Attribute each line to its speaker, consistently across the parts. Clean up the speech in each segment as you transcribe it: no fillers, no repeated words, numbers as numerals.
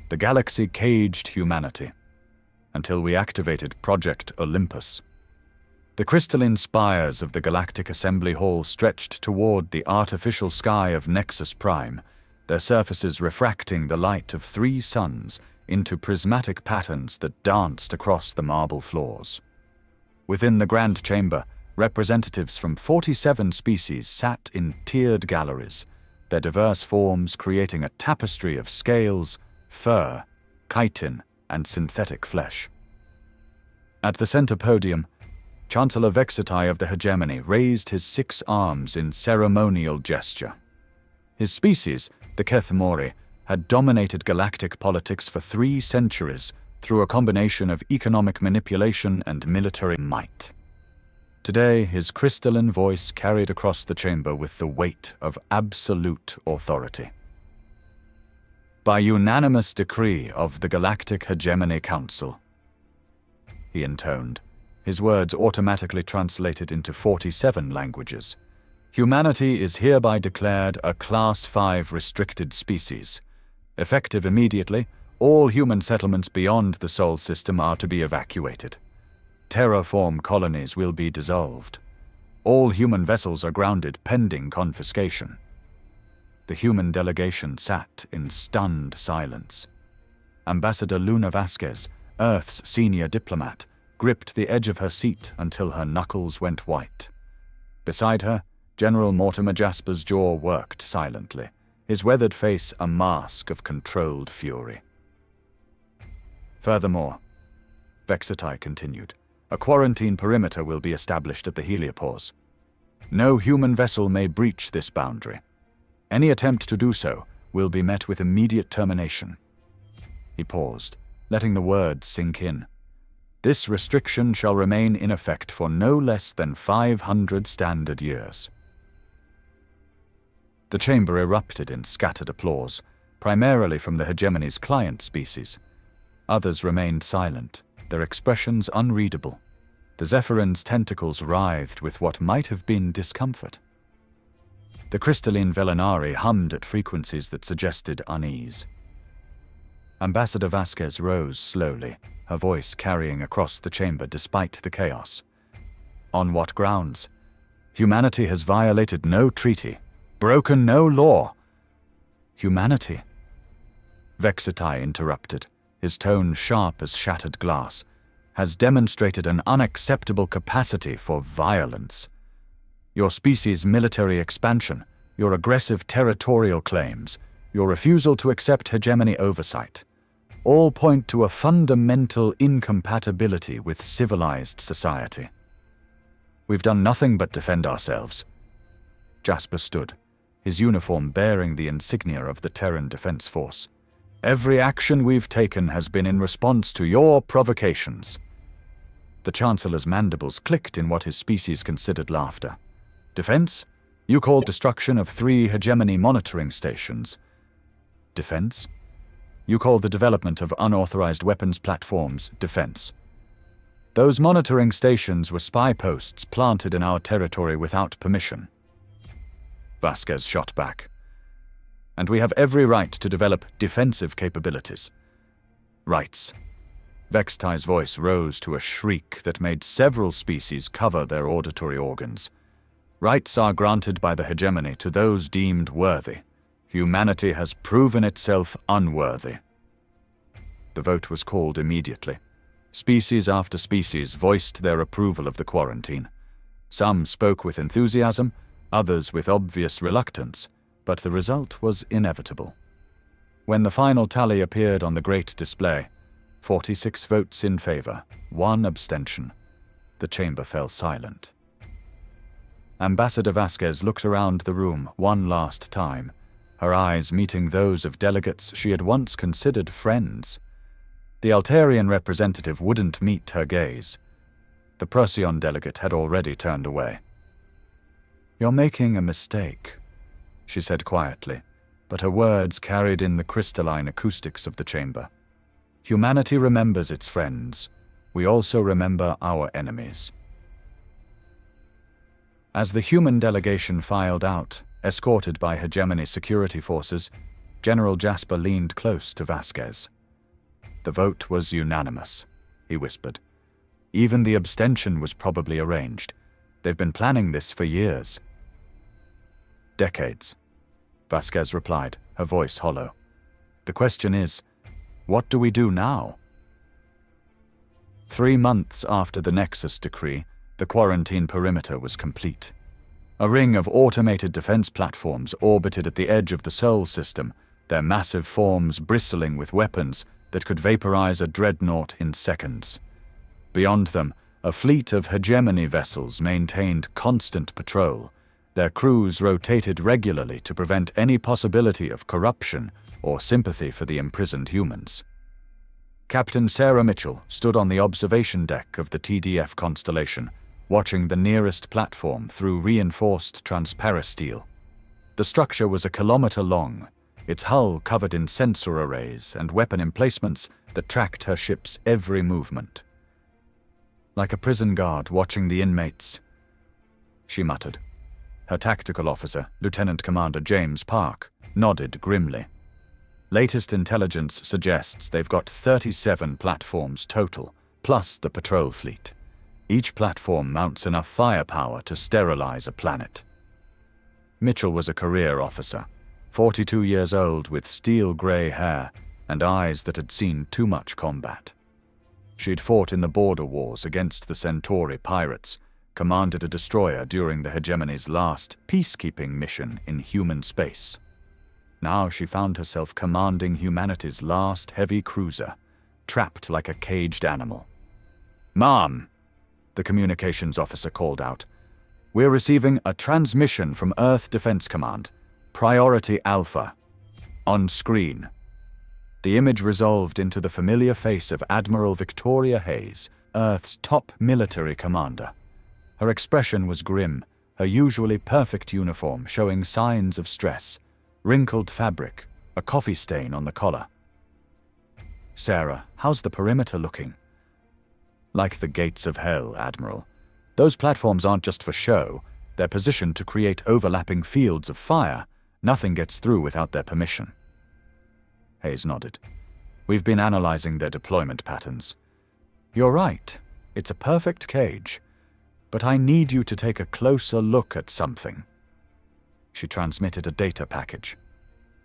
Speaker 1: The galaxy caged humanity until we activated Project Olympus. The crystalline spires of the Galactic Assembly Hall stretched toward the artificial sky of Nexus Prime, their surfaces refracting the light of 3 suns into prismatic patterns that danced across the marble floors. Within the Grand Chamber, representatives from 47 species sat in tiered galleries, their diverse forms creating a tapestry of scales, fur, chitin, and synthetic flesh. At the center podium, Chancellor Vexatai of the Hegemony raised his 6 arms in ceremonial gesture. His species, the Kethmori, had dominated galactic politics for 3 centuries through a combination of economic manipulation and military might. Today, his crystalline voice carried across the chamber with the weight of absolute authority. By unanimous decree of the Galactic Hegemony Council, he intoned, his words automatically translated into 47 languages. Humanity is hereby declared a Class 5 restricted species. Effective immediately, all human settlements beyond the Sol system are to be evacuated. Terraform colonies will be dissolved. All human vessels are grounded pending confiscation. The human delegation sat in stunned silence. Ambassador Luna Vasquez, Earth's senior diplomat, gripped the edge of her seat until her knuckles went white. Beside her, General Mortimer Jasper's jaw worked silently, his weathered face a mask of controlled fury. Furthermore, Vexatai continued, a quarantine perimeter will be established at the heliopause. No human vessel may breach this boundary. Any attempt to do so will be met with immediate termination. He paused, letting the words sink in. This restriction shall remain in effect for no less than 500 standard years. The chamber erupted in scattered applause, primarily from the Hegemony's client species. Others remained silent, their expressions unreadable. The Zephyrin's tentacles writhed with what might have been discomfort. The crystalline Velinari hummed at frequencies that suggested unease. Ambassador Vasquez rose slowly, her voice carrying across the chamber despite the chaos. On what grounds? Humanity has violated no treaty, broken no law. Humanity? Vexatai interrupted, his tone sharp as shattered glass, has demonstrated an unacceptable capacity for violence. Your species' military expansion, your aggressive territorial claims, your refusal to accept hegemony oversight, all point to a fundamental incompatibility with civilized society. We've done nothing but defend ourselves. Jasper stood, his uniform bearing the insignia of the Terran Defense Force. Every action we've taken has been in response to your provocations. The Chancellor's mandibles clicked in what his species considered laughter. Defense? You called destruction of 3 hegemony monitoring stations. Defense? You call the development of unauthorized weapons platforms defense. Those monitoring stations were spy posts planted in our territory without permission. Vasquez shot back. And we have every right to develop defensive capabilities. Rights. Vexatai's voice rose to a shriek that made several species cover their auditory organs. Rights are granted by the hegemony to those deemed worthy. Humanity has proven itself unworthy. The vote was called immediately. Species after species voiced their approval of the quarantine. Some spoke with enthusiasm, others with obvious reluctance, but the result was inevitable. When the final tally appeared on the great display, 46 votes in favor, 1 abstention. The chamber fell silent. Ambassador Vasquez looked around the room one last time, her eyes meeting those of delegates she had once considered friends. The Altarian representative wouldn't meet her gaze. The Procyon delegate had already turned away. "You're making a mistake," she said quietly, but her words carried in the crystalline acoustics of the chamber. Humanity remembers its friends. We also remember our enemies. As the human delegation filed out, escorted by hegemony security forces, General Jasper leaned close to Vasquez. The vote was unanimous, he whispered. Even the abstention was probably arranged. They've been planning this for years. Decades, Vasquez replied, her voice hollow. The question is, what do we do now? 3 months after the Nexus decree, the quarantine perimeter was complete. A ring of automated defense platforms orbited at the edge of the Sol system, their massive forms bristling with weapons that could vaporize a dreadnought in seconds. Beyond them, a fleet of hegemony vessels maintained constant patrol. Their crews rotated regularly to prevent any possibility of corruption or sympathy for the imprisoned humans. Captain Sarah Mitchell stood on the observation deck of the TDF Constellation, watching the nearest platform through reinforced transparent steel. The structure was a kilometer long, its hull covered in sensor arrays and weapon emplacements that tracked her ship's every movement. Like a prison guard watching the inmates, she muttered. Her tactical officer, Lieutenant Commander James Park, nodded grimly. Latest intelligence suggests they've got 37 platforms total, plus the patrol fleet. Each platform mounts enough firepower to sterilize a planet. Mitchell was a career officer, 42 years old with steel-gray hair and eyes that had seen too much combat. She'd fought in the border wars against the Centauri pirates, commanded a destroyer during the hegemony's last peacekeeping mission in human space. Now she found herself commanding humanity's last heavy cruiser, trapped like a caged animal. "Ma'am," the communications officer called out, "we're receiving a transmission from Earth Defense Command. Priority Alpha. On screen." The image resolved into the familiar face of Admiral Victoria Hayes, Earth's top military commander. Her expression was grim, her usually perfect uniform showing signs of stress, wrinkled fabric, a coffee stain on the collar. "Sarah, how's the perimeter looking?" "Like the gates of hell, Admiral. Those platforms aren't just for show. They're positioned to create overlapping fields of fire. Nothing gets through without their permission." Hayes nodded. "We've been analyzing their deployment patterns. You're right. It's a perfect cage. But I need you to take a closer look at something." She transmitted a data package.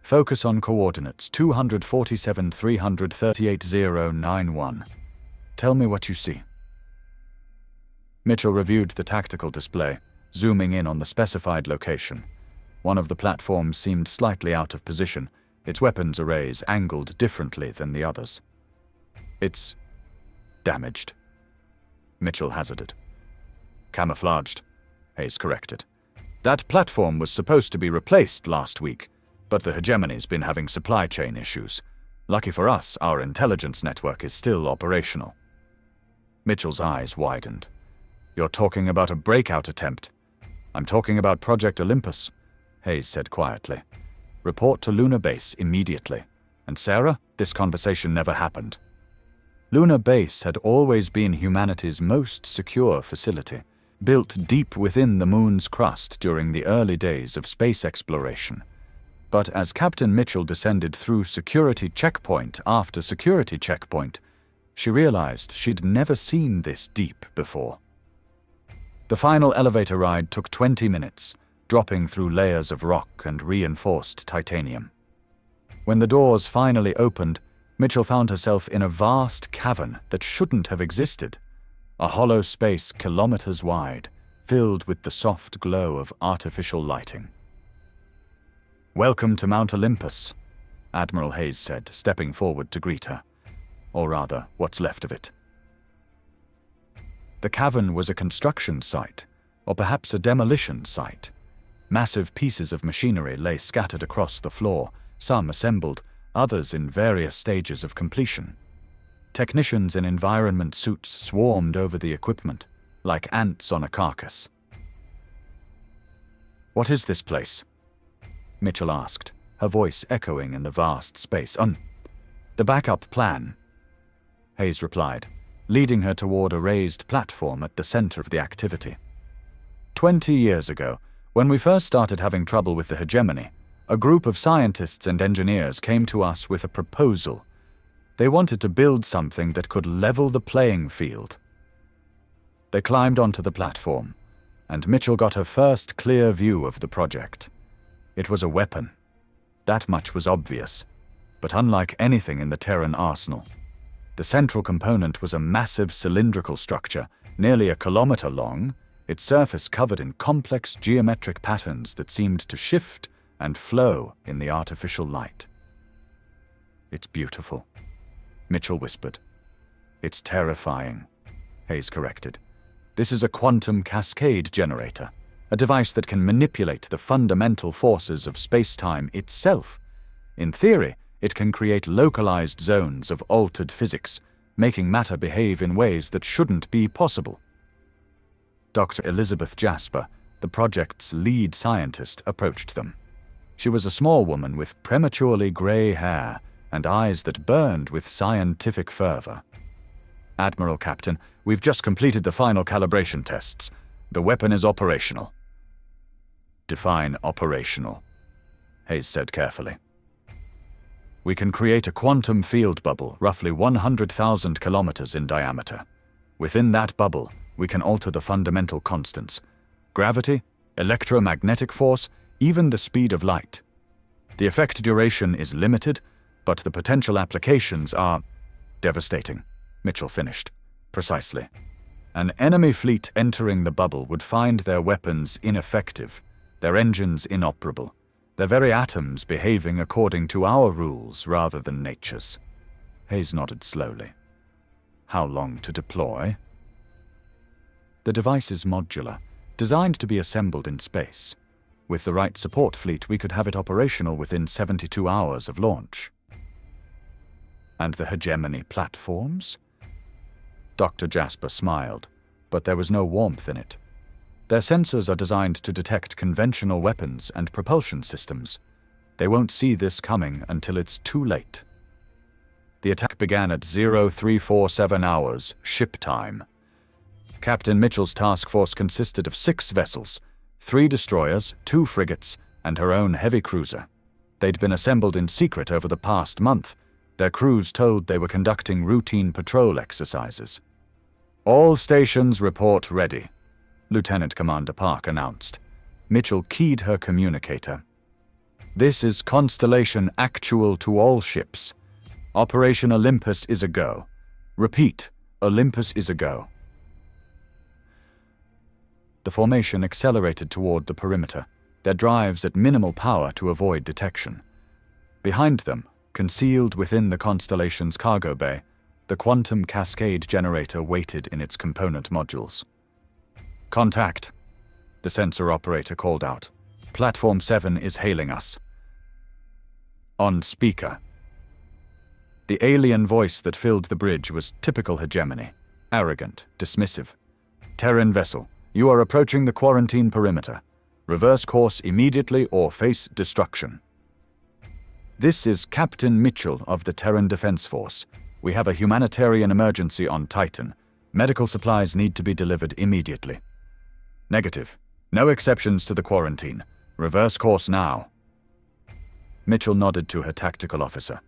Speaker 1: "Focus on coordinates 247-338-091. Tell me what you see." Mitchell reviewed the tactical display, zooming in on the specified location. One of the platforms seemed slightly out of position, its weapons arrays angled differently than the others. "It's damaged," Mitchell hazarded. "Camouflaged," Hayes corrected. "That platform was supposed to be replaced last week, but the hegemony's been having supply chain issues. Lucky for us, our intelligence network is still operational." Mitchell's eyes widened. "You're talking about a breakout attempt?" "I'm talking about Project Olympus," Hayes said quietly. "Report to Lunar Base immediately. And Sarah, this conversation never happened." Lunar Base had always been humanity's most secure facility, built deep within the moon's crust during the early days of space exploration. But as Captain Mitchell descended through security checkpoint after security checkpoint, she realized she'd never seen this deep before. The final elevator ride took 20 minutes, dropping through layers of rock and reinforced titanium. When the doors finally opened, Mitchell found herself in a vast cavern that shouldn't have existed. A hollow space kilometers wide, filled with the soft glow of artificial lighting. "Welcome to Mount Olympus," Admiral Hayes said, stepping forward to greet her. Or rather, what's left of it. The cavern was a construction site, or perhaps a demolition site. Massive pieces of machinery lay scattered across the floor, some assembled, others in various stages of completion. Technicians in environment suits swarmed over the equipment, like ants on a carcass. "What is this place?" Mitchell asked, her voice echoing in the vast space. "The backup plan," Hayes replied, leading her toward a raised platform at the center of the activity. 20 years ago, when we first started having trouble with the hegemony, a group of scientists and engineers came to us with a proposal. They wanted to build something that could level the playing field. They climbed onto the platform, and Mitchell got her first clear view of the project. It was a weapon. That much was obvious, but unlike anything in the Terran arsenal. The central component was a massive cylindrical structure, nearly a kilometer long, its surface covered in complex geometric patterns that seemed to shift and flow in the artificial light. "It's beautiful," Mitchell whispered. "It's terrifying," Hayes corrected. "This is a quantum cascade generator, a device that can manipulate the fundamental forces of space-time itself. In theory, it can create localized zones of altered physics, making matter behave in ways that shouldn't be possible." Dr. Elizabeth Jasper, the project's lead scientist, approached them. She was a small woman with prematurely gray hair and eyes that burned with scientific fervor. "Admiral Captain, we've just completed the final calibration tests. The weapon is operational." "Define operational," Hayes said carefully. "We can create a quantum field bubble roughly 100,000 kilometers in diameter. Within that bubble, we can alter the fundamental constants: gravity, electromagnetic force, even the speed of light. The effect duration is limited, but the potential applications are devastating," Mitchell finished. "Precisely. An enemy fleet entering the bubble would find their weapons ineffective, their engines inoperable, their very atoms behaving according to our rules rather than nature's." Hayes nodded slowly. "How long to deploy?" "The device is modular, designed to be assembled in space. With the right support fleet, we could have it operational within 72 hours of launch." "And the hegemony platforms?" Dr. Jasper smiled, but there was no warmth in it. "Their sensors are designed to detect conventional weapons and propulsion systems. They won't see this coming until it's too late." The attack began at 0347 hours, ship time. Captain Mitchell's task force consisted of 6 vessels, 3 destroyers, 2 frigates, and her own heavy cruiser. They'd been assembled in secret over the past month. Their crews told they were conducting routine patrol exercises. "All stations report ready," Lieutenant Commander Park announced. Mitchell keyed her communicator. "This is Constellation Actual to all ships. Operation Olympus is a go. Repeat, Olympus is a go." The formation accelerated toward the perimeter, their drives at minimal power to avoid detection. Behind them, concealed within the Constellation's cargo bay, the quantum cascade generator waited in its component modules. "Contact," the sensor operator called out. "Platform 7 is hailing us." On speaker. The alien voice that filled the bridge was typical hegemony, arrogant, dismissive. "Terran vessel, you are approaching the quarantine perimeter. Reverse course immediately or face destruction." "This is Captain Mitchell of the Terran Defense Force. We have a humanitarian emergency on Titan. Medical supplies need to be delivered immediately." "Negative. No exceptions to the quarantine. Reverse course now." Mitchell nodded to her tactical officer.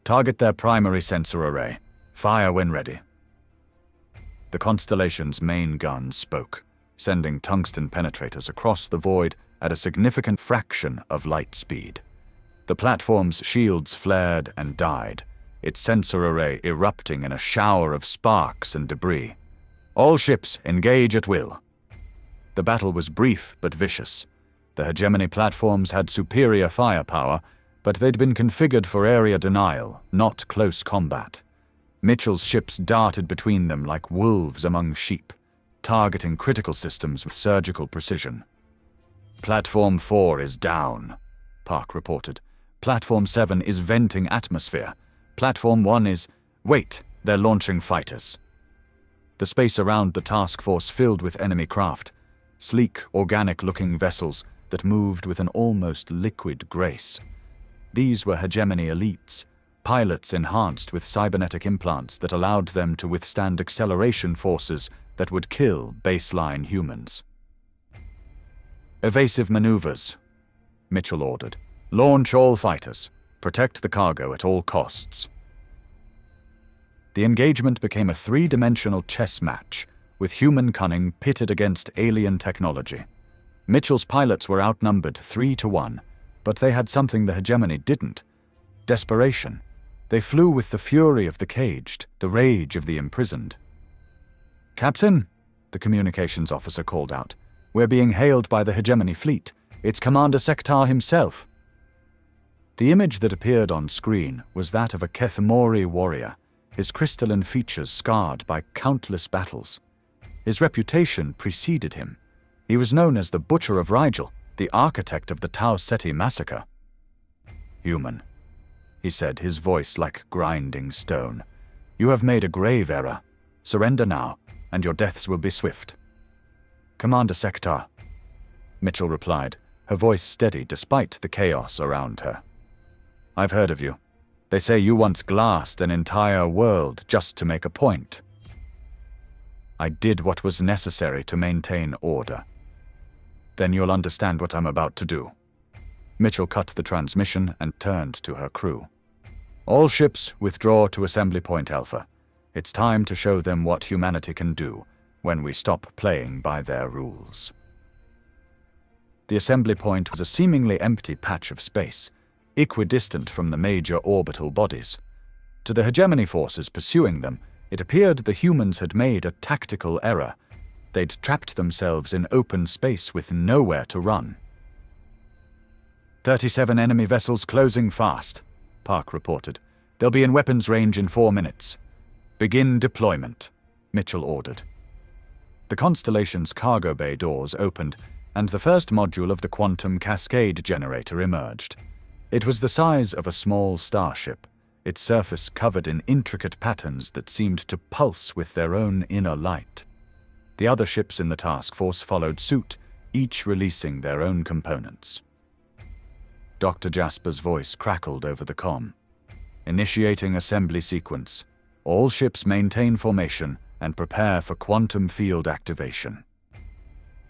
Speaker 1: "Target their primary sensor array. Fire when ready." The Constellation's main gun spoke, sending tungsten penetrators across the void at a significant fraction of light speed. The platform's shields flared and died, its sensor array erupting in a shower of sparks and debris. "All ships, engage at will." The battle was brief but vicious. The hegemony platforms had superior firepower, but they'd been configured for area denial, not close combat. Mitchell's ships darted between them like wolves among sheep, targeting critical systems with surgical precision. "Platform 4 is down," Park reported. "Platform 7 is venting atmosphere. Platform 1 is... Wait, they're launching fighters." The space around the task force filled with enemy craft, sleek, organic-looking vessels that moved with an almost liquid grace. These were hegemony elites, pilots enhanced with cybernetic implants that allowed them to withstand acceleration forces that would kill baseline humans. "Evasive maneuvers," Mitchell ordered. "Launch all fighters. Protect the cargo at all costs." The engagement became a three-dimensional chess match, with human cunning pitted against alien technology. Mitchell's pilots were outnumbered 3-1, but they had something the hegemony didn't: desperation. They flew with the fury of the caged, the rage of the imprisoned. "Captain," the communications officer called out, "we're being hailed by the hegemony fleet. It's Commander Sektar himself." The image that appeared on screen was that of a Kethmori warrior, his crystalline features scarred by countless battles. His reputation preceded him. He was known as the Butcher of Rigel, the architect of the Tau Ceti massacre. "Human," he said, his voice like grinding stone. "You have made a grave error. Surrender now, and your deaths will be swift." "Commander Sektar," Mitchell replied, her voice steady despite the chaos around her. "I've heard of you. They say you once glassed an entire world just to make a point." "I did what was necessary to maintain order." "Then you'll understand what I'm about to do." Mitchell cut the transmission and turned to her crew. "All ships withdraw to Assembly Point Alpha. It's time to show them what humanity can do when we stop playing by their rules." The assembly point was a seemingly empty patch of space, equidistant from the major orbital bodies. To the hegemony forces pursuing them, it appeared the humans had made a tactical error. They'd trapped themselves in open space with nowhere to run. 37 enemy vessels closing fast," Park reported. "They'll be in weapons range in 4 minutes. Begin deployment," Mitchell ordered. The Constellation's cargo bay doors opened, and the first module of the quantum cascade generator emerged. It was the size of a small starship, its surface covered in intricate patterns that seemed to pulse with their own inner light. The other ships in the task force followed suit, each releasing their own components. Dr. Jasper's voice crackled over the comm. "Initiating assembly sequence. All ships maintain formation and prepare for quantum field activation."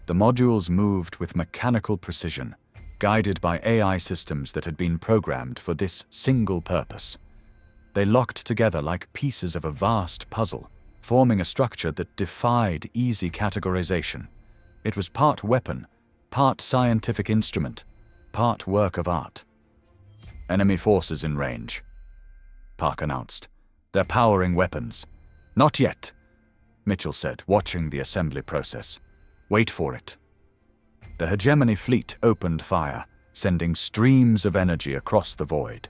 Speaker 1: The modules moved with mechanical precision, guided by AI systems that had been programmed for this single purpose. They locked together like pieces of a vast puzzle, forming a structure that defied easy categorization. It was part weapon, part scientific instrument, part work of art. "Enemy forces in range," Park announced. "They're powering weapons." "Not yet," Mitchell said, watching the assembly process. "Wait for it." The hegemony fleet opened fire, sending streams of energy across the void.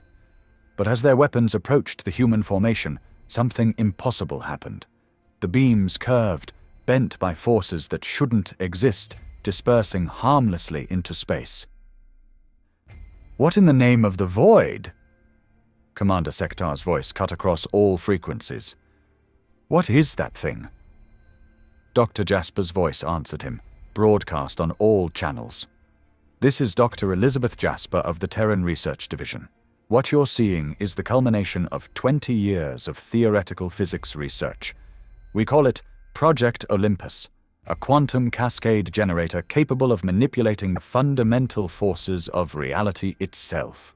Speaker 1: But as their weapons approached the human formation, something impossible happened. The beams curved, bent by forces that shouldn't exist, dispersing harmlessly into space. "What in the name of the void?" Commander Sektar's voice cut across all frequencies. "What is that thing?" Dr. Jasper's voice answered him, broadcast on all channels. "This is Dr. Elizabeth Jasper of the Terran Research Division. What you're seeing is the culmination of 20 years of theoretical physics research. We call it Project Olympus, a quantum cascade generator capable of manipulating the fundamental forces of reality itself."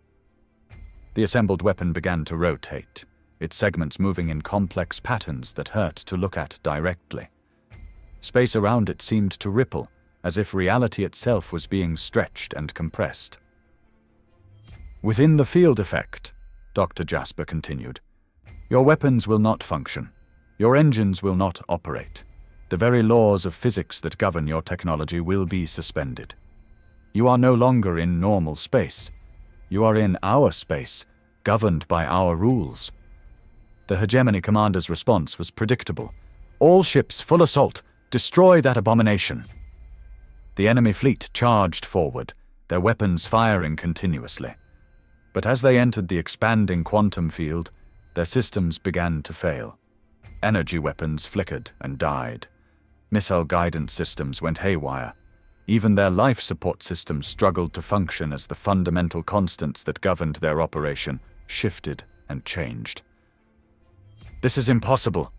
Speaker 1: The assembled weapon began to rotate, its segments moving in complex patterns that hurt to look at directly. Space around it seemed to ripple, as if reality itself was being stretched and compressed. "Within the field effect," Dr. Jasper continued, "your weapons will not function. Your engines will not operate. The very laws of physics that govern your technology will be suspended. You are no longer in normal space. You are in our space, governed by our rules." The hegemony commander's response was predictable. "All ships, full assault! Destroy that abomination!" The enemy fleet charged forward, their weapons firing continuously. But as they entered the expanding quantum field, their systems began to fail. Energy weapons flickered and died. Missile guidance systems went haywire. Even their life support systems struggled to function as the fundamental constants that governed their operation shifted and changed. "This is impossible,"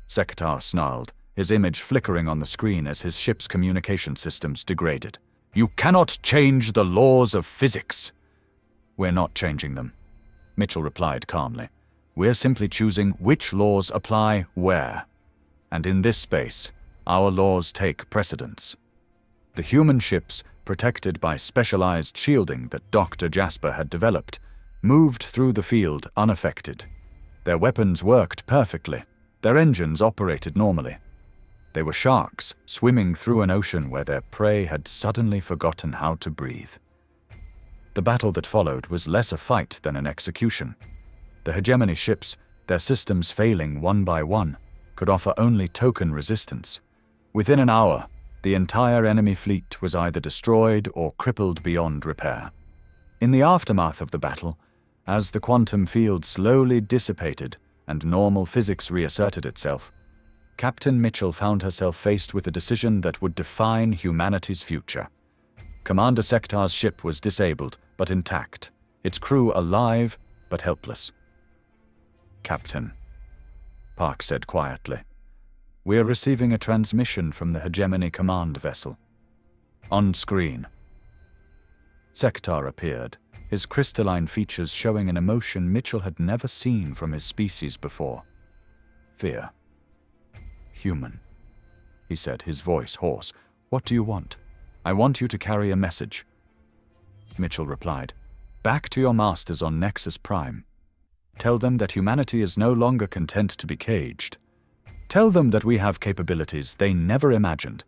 Speaker 1: Sektar snarled, his image flickering on the screen as his ship's communication systems degraded. "You cannot change the laws of physics." "We're not changing them," Mitchell replied calmly. We're simply choosing which laws apply where. And in this space, our laws take precedence. The human ships, protected by specialized shielding that Dr. Jasper had developed, moved through the field unaffected. Their weapons worked perfectly. Their engines operated normally. They were sharks swimming through an ocean where their prey had suddenly forgotten how to breathe. The battle that followed was less a fight than an execution. The hegemony ships, their systems failing one by one, could offer only token resistance. Within an hour, the entire enemy fleet was either destroyed or crippled beyond repair. In the aftermath of the battle, as the quantum field slowly dissipated and normal physics reasserted itself, Captain Mitchell found herself faced with a decision that would define humanity's future. Commander Sectar's ship was disabled, but intact, its crew alive, but helpless. "Captain," Park said quietly, "we're receiving a transmission from the Hegemony command vessel. On screen." Sectar appeared, his crystalline features showing an emotion Mitchell had never seen from his species before. "Fear." "Human," he said, his voice hoarse. "What do you want?" "I want you to carry a message." Mitchell replied, "Back to your masters on Nexus Prime. Tell them that humanity is no longer content to be caged. Tell them that we have capabilities they never imagined,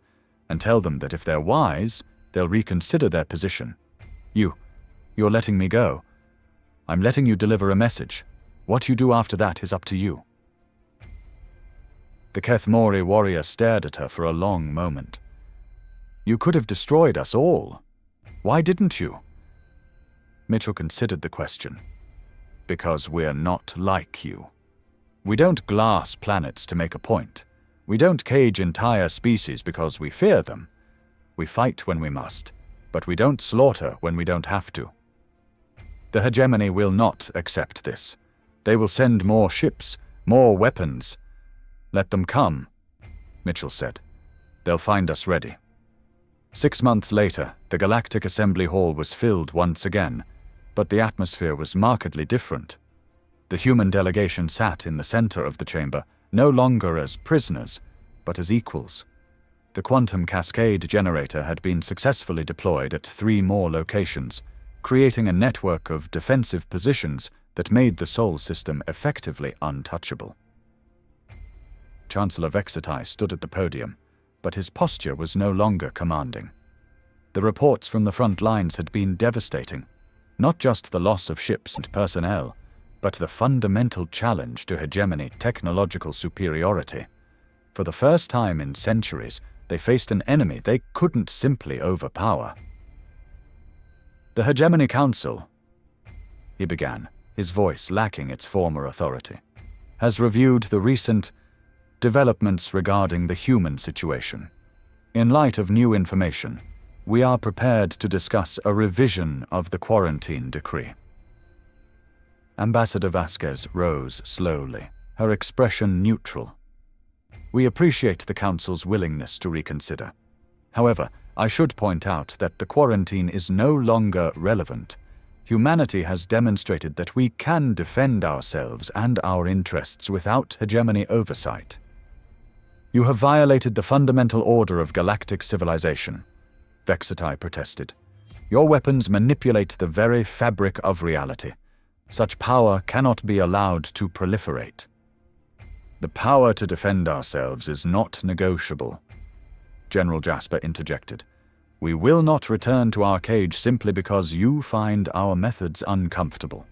Speaker 1: and tell them that if they're wise, they'll reconsider their position. You're letting me go. I'm letting you deliver a message. What you do after that is up to you." The Kethmori warrior stared at her for a long moment. "You could have destroyed us all. Why didn't you?" Mitchell considered the question. "Because we're not like you. We don't glass planets to make a point. We don't cage entire species because we fear them. We fight when we must, but we don't slaughter when we don't have to. The Hegemony will not accept this. They will send more ships, more weapons. Let them come," Mitchell said. "They'll find us ready." 6 months later, the Galactic Assembly Hall was filled once again, but the atmosphere was markedly different. The human delegation sat in the center of the chamber, no longer as prisoners, but as equals. The quantum cascade generator had been successfully deployed at 3 more locations, creating a network of defensive positions that made the Sol system effectively untouchable. Chancellor Vexatai stood at the podium, but his posture was no longer commanding. The reports from the front lines had been devastating, not just the loss of ships and personnel, but the fundamental challenge to hegemony technological superiority. For the first time in centuries, they faced an enemy they couldn't simply overpower. "The Hegemony Council," he began, his voice lacking its former authority, "has reviewed the recent developments regarding the human situation. In light of new information, we are prepared to discuss a revision of the quarantine decree." Ambassador Vasquez rose slowly, her expression neutral. "We appreciate the Council's willingness to reconsider. However, I should point out that the quarantine is no longer relevant. Humanity has demonstrated that we can defend ourselves and our interests without hegemony oversight. You have violated the fundamental order of galactic civilization," Vexatai protested. "Your weapons manipulate the very fabric of reality. Such power cannot be allowed to proliferate." "The power to defend ourselves is not negotiable," General Jasper interjected. "We will not return to our cage simply because you find our methods uncomfortable."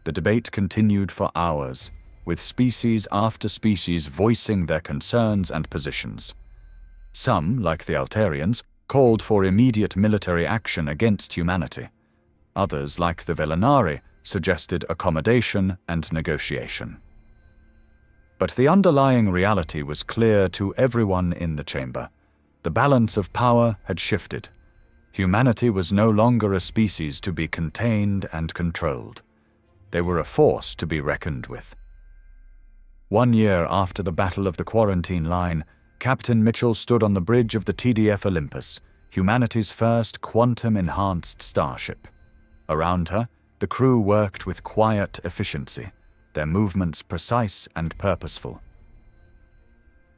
Speaker 1: The debate continued for hours, with species after species voicing their concerns and positions. Some, like the Altarians, called for immediate military action against humanity. Others, like the Velenari, suggested accommodation and negotiation. But the underlying reality was clear to everyone in the chamber. The balance of power had shifted. Humanity was no longer a species to be contained and controlled. They were a force to be reckoned with. 1 year after the Battle of the Quarantine Line, Captain Mitchell stood on the bridge of the TDF Olympus, humanity's first quantum-enhanced starship. Around her, the crew worked with quiet efficiency. their movements precise and purposeful.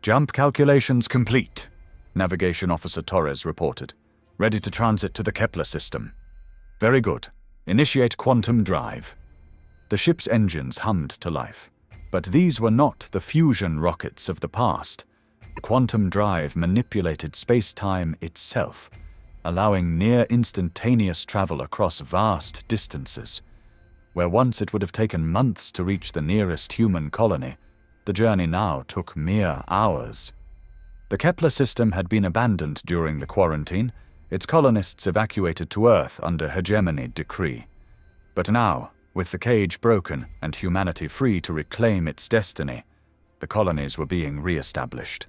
Speaker 1: "Jump calculations complete," Navigation Officer Torres reported. "Ready to transit to the Kepler system." "Very good. Initiate quantum drive." The ship's engines hummed to life. But these were not the fusion rockets of the past. Quantum drive manipulated space-time itself, allowing near-instantaneous travel across vast distances. Where once it would have taken months to reach the nearest human colony, the journey now took mere hours. The Kepler system had been abandoned during the quarantine, its colonists evacuated to Earth under hegemony decree. But now, with the cage broken and humanity free to reclaim its destiny, the colonies were being re-established.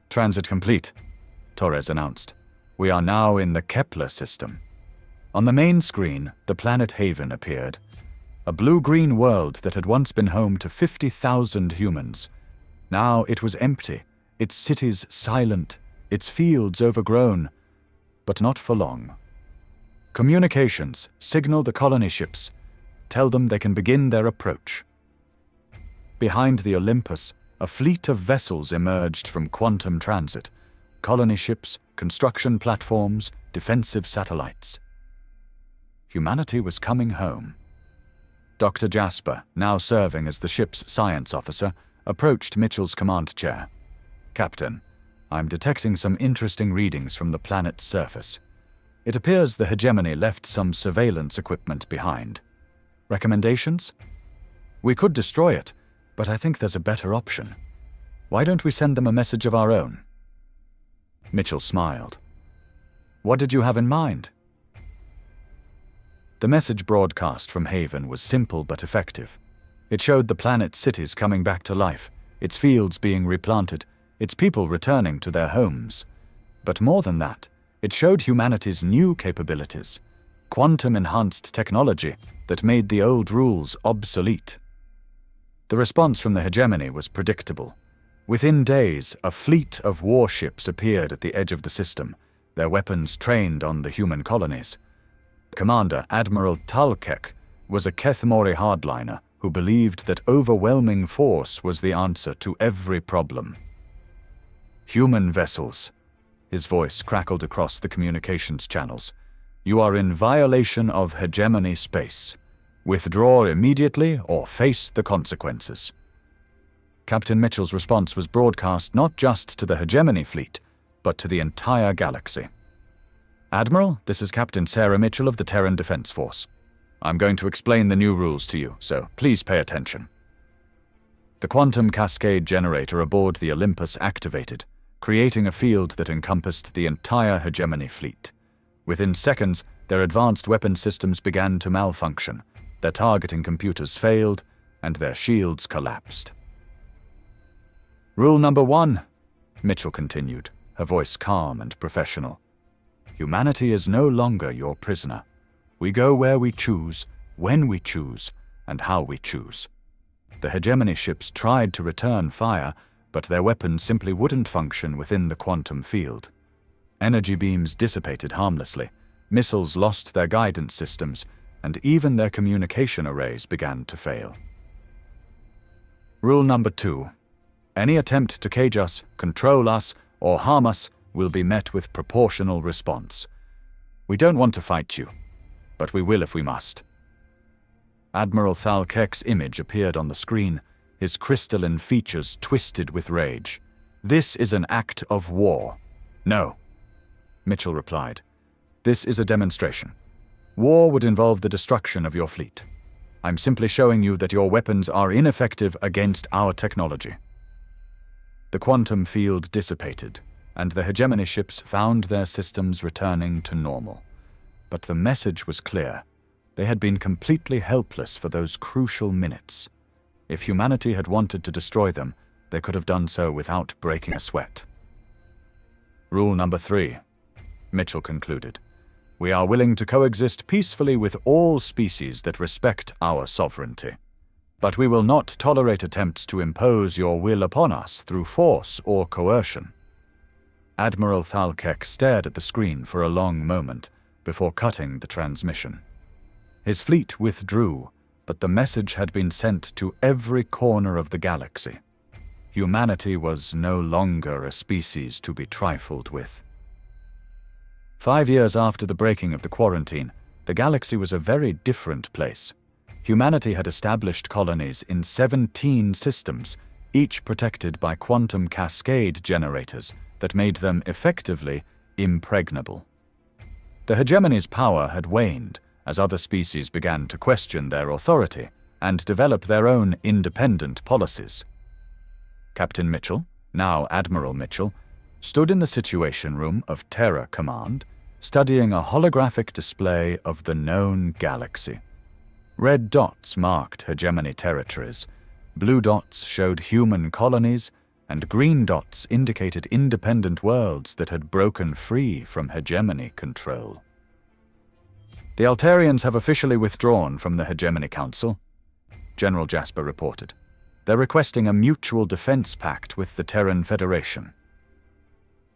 Speaker 1: "Transit complete," Torres announced. "We are now in the Kepler system." On the main screen, the planet Haven appeared. A blue-green world that had once been home to 50,000 humans. Now it was empty, its cities silent, its fields overgrown. But not for long. "Communications, signal the colony ships. Tell them they can begin their approach." Behind the Olympus, a fleet of vessels emerged from quantum transit. Colony ships, construction platforms, defensive satellites. Humanity was coming home. Dr. Jasper, now serving as the ship's science officer, approached Mitchell's command chair. "Captain, I'm detecting some interesting readings from the planet's surface. It appears the hegemony left some surveillance equipment behind. Recommendations? We could destroy it, but I think there's a better option. Why don't we send them a message of our own?" Mitchell smiled. "What did you have in mind?" The message broadcast from Haven was simple but effective. It showed the planet's cities coming back to life, its fields being replanted, its people returning to their homes. But more than that, it showed humanity's new capabilities, quantum-enhanced technology that made the old rules obsolete. The response from the hegemony was predictable. Within days, a fleet of warships appeared at the edge of the system, their weapons trained on the human colonies. Commander Admiral Talkek was a Kethmori hardliner who believed that overwhelming force was the answer to every problem. "Human vessels," his voice crackled across the communications channels. "You are in violation of hegemony space. Withdraw immediately or face the consequences." Captain Mitchell's response was broadcast not just to the hegemony fleet, but to the entire galaxy. "Admiral, this is Captain Sarah Mitchell of the Terran Defense Force. I'm going to explain the new rules to you, so please pay attention." The quantum cascade generator aboard the Olympus activated, creating a field that encompassed the entire hegemony fleet. Within seconds, their advanced weapon systems began to malfunction, their targeting computers failed, and their shields collapsed. "Rule number 1, Mitchell continued, her voice calm and professional. "Humanity is no longer your prisoner. We go where we choose, when we choose, and how we choose." The hegemony ships tried to return fire, but their weapons simply wouldn't function within the quantum field. Energy beams dissipated harmlessly, missiles lost their guidance systems, and even their communication arrays began to fail. Rule number 2. Any attempt to cage us, control us, or harm us will be met with proportional response. We don't want to fight you, but we will if we must. Admiral Thalkek's image appeared on the screen, his crystalline features twisted with rage. "This is an act of war." "No," Mitchell replied. "This is a demonstration. War would involve the destruction of your fleet. I'm simply showing you that your weapons are ineffective against our technology." The quantum field dissipated, and the hegemony ships found their systems returning to normal. But the message was clear. They had been completely helpless for those crucial minutes. If humanity had wanted to destroy them, they could have done so without breaking a sweat. Rule number 3, Mitchell concluded. "We are willing to coexist peacefully with all species that respect our sovereignty. But we will not tolerate attempts to impose your will upon us through force or coercion." Admiral Thalkek stared at the screen for a long moment before cutting the transmission. His fleet withdrew, but the message had been sent to every corner of the galaxy. Humanity was no longer a species to be trifled with. 5 years after the breaking of the quarantine, the galaxy was a very different place. Humanity had established colonies in 17 systems, each protected by quantum cascade generators that made them effectively impregnable. The hegemony's power had waned as other species began to question their authority and develop their own independent policies. Captain Mitchell, now Admiral Mitchell, stood in the Situation Room of Terra Command, studying a holographic display of the known galaxy. Red dots marked hegemony territories, blue dots showed human colonies, and green dots indicated independent worlds that had broken free from hegemony control. The Altarians have officially withdrawn from the Hegemony Council, General Jasper reported. They're requesting a mutual defense pact with the Terran Federation.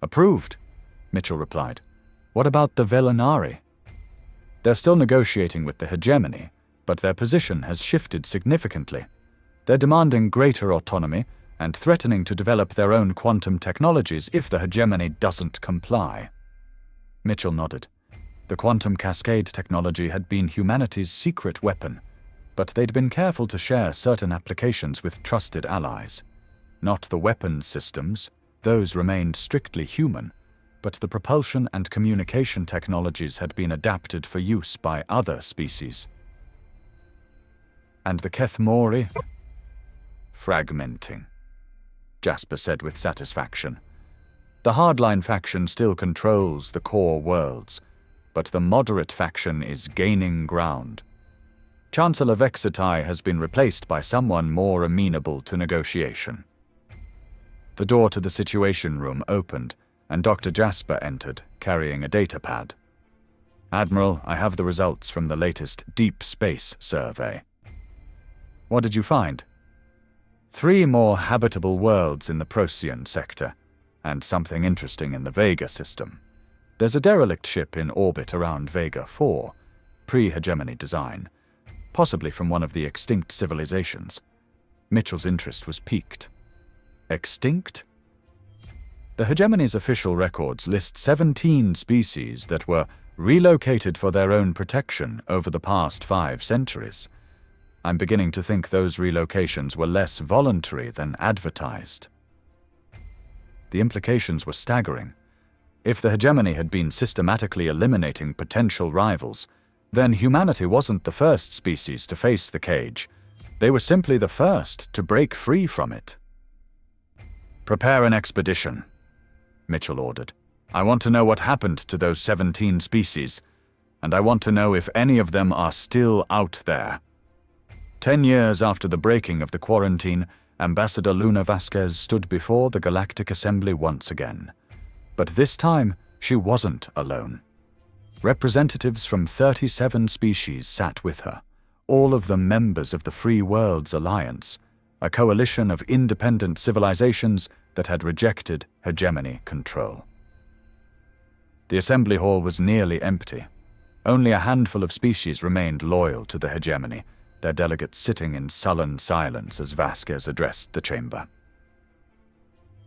Speaker 1: Approved, Mitchell replied. What about the Velinari? They're still negotiating with the Hegemony, but their position has shifted significantly. They're demanding greater autonomy and threatening to develop their own quantum technologies if the Hegemony doesn't comply. Mitchell nodded. The quantum cascade technology had been humanity's secret weapon, but they'd been careful to share certain applications with trusted allies. Not the weapons systems, those remained strictly human, but the propulsion and communication technologies had been adapted for use by other species. And the Kethmori? Fragmenting, Jasper said with satisfaction. The hardline faction still controls the core worlds, but the moderate faction is gaining ground. Chancellor Vexitai has been replaced by someone more amenable to negotiation. The door to the Situation Room opened, and Dr. Jasper entered, carrying a datapad. Admiral, I have the results from the latest Deep Space survey. What did you find? 3 more habitable worlds in the Procyon sector, and something interesting in the Vega system. There's a derelict ship in orbit around Vega 4, pre-hegemony design, possibly from one of the extinct civilizations. Mitchell's interest was piqued. Extinct? The hegemony's official records list 17 species that were relocated for their own protection over the past 5 centuries. I'm beginning to think those relocations were less voluntary than advertised. The implications were staggering. If the hegemony had been systematically eliminating potential rivals, then humanity wasn't the first species to face the cage. They were simply the first to break free from it. Prepare an expedition, Mitchell ordered. I want to know what happened to those 17 species, and I want to know if any of them are still out there. 10 years after the breaking of the quarantine, Ambassador Luna Vasquez stood before the Galactic Assembly once again. But this time, she wasn't alone. Representatives from 37 species sat with her, all of them members of the Free Worlds Alliance, a coalition of independent civilizations that had rejected hegemony control. The assembly hall was nearly empty. Only a handful of species remained loyal to the hegemony, their delegates sitting in sullen silence as Vasquez addressed the chamber.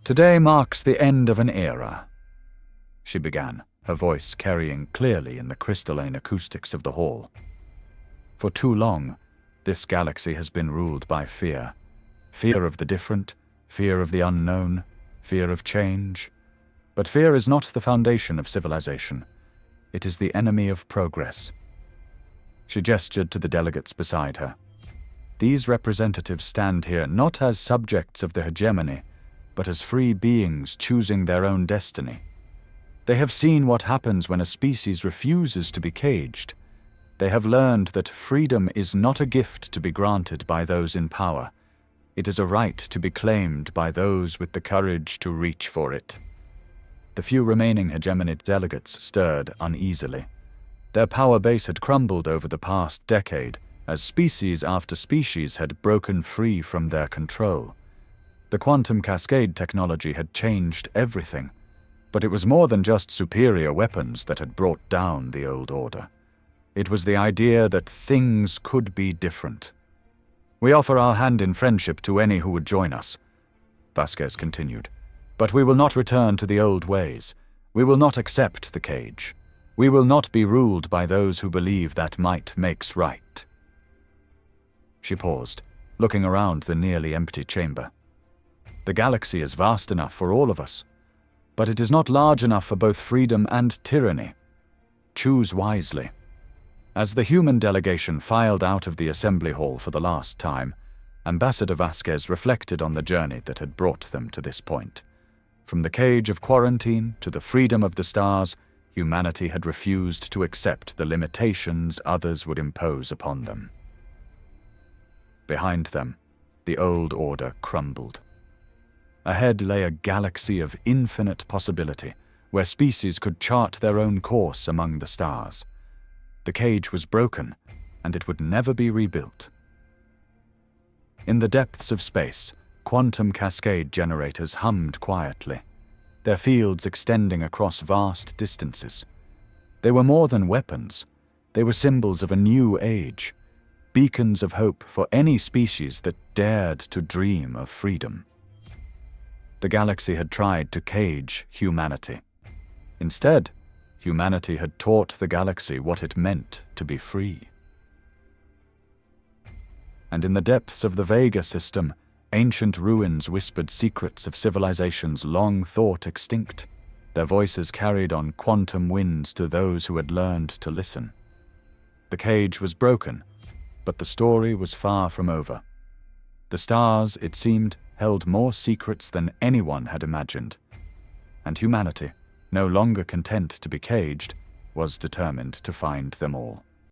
Speaker 1: Today marks the end of an era, she began, her voice carrying clearly in the crystalline acoustics of the hall. For too long, this galaxy has been ruled by fear. Fear of the different, fear of the unknown, fear of change. But fear is not the foundation of civilization. It is the enemy of progress. She gestured to the delegates beside her. These representatives stand here not as subjects of the hegemony, but as free beings choosing their own destiny. They have seen what happens when a species refuses to be caged. They have learned that freedom is not a gift to be granted by those in power. It is a right to be claimed by those with the courage to reach for it. The few remaining hegemony delegates stirred uneasily. Their power base had crumbled over the past decade as species after species had broken free from their control. The quantum cascade technology had changed everything, but it was more than just superior weapons that had brought down the old order. It was the idea that things could be different, We offer our hand in friendship to any who would join us, Vasquez continued. But we will not return to the old ways. We will not accept the cage. We will not be ruled by those who believe that might makes right. She paused, looking around the nearly empty chamber. The galaxy is vast enough for all of us, but it is not large enough for both freedom and tyranny. Choose wisely. As the human delegation filed out of the assembly hall for the last time, Ambassador Vasquez reflected on the journey that had brought them to this point. From the cage of quarantine to the freedom of the stars, humanity had refused to accept the limitations others would impose upon them. Behind them, the old order crumbled. Ahead lay a galaxy of infinite possibility, where species could chart their own course among the stars. The cage was broken, and it would never be rebuilt. In the depths of space, quantum cascade generators hummed quietly, their fields extending across vast distances. They were more than weapons. They were symbols of a new age, beacons of hope for any species that dared to dream of freedom. The galaxy had tried to cage humanity. Instead, humanity had taught the galaxy what it meant to be free. And in the depths of the Vega system, ancient ruins whispered secrets of civilizations long thought extinct, their voices carried on quantum winds to those who had learned to listen. The cage was broken, but the story was far from over. The stars, it seemed, held more secrets than anyone had imagined, and humanity, no longer content to be caged, was determined to find them all.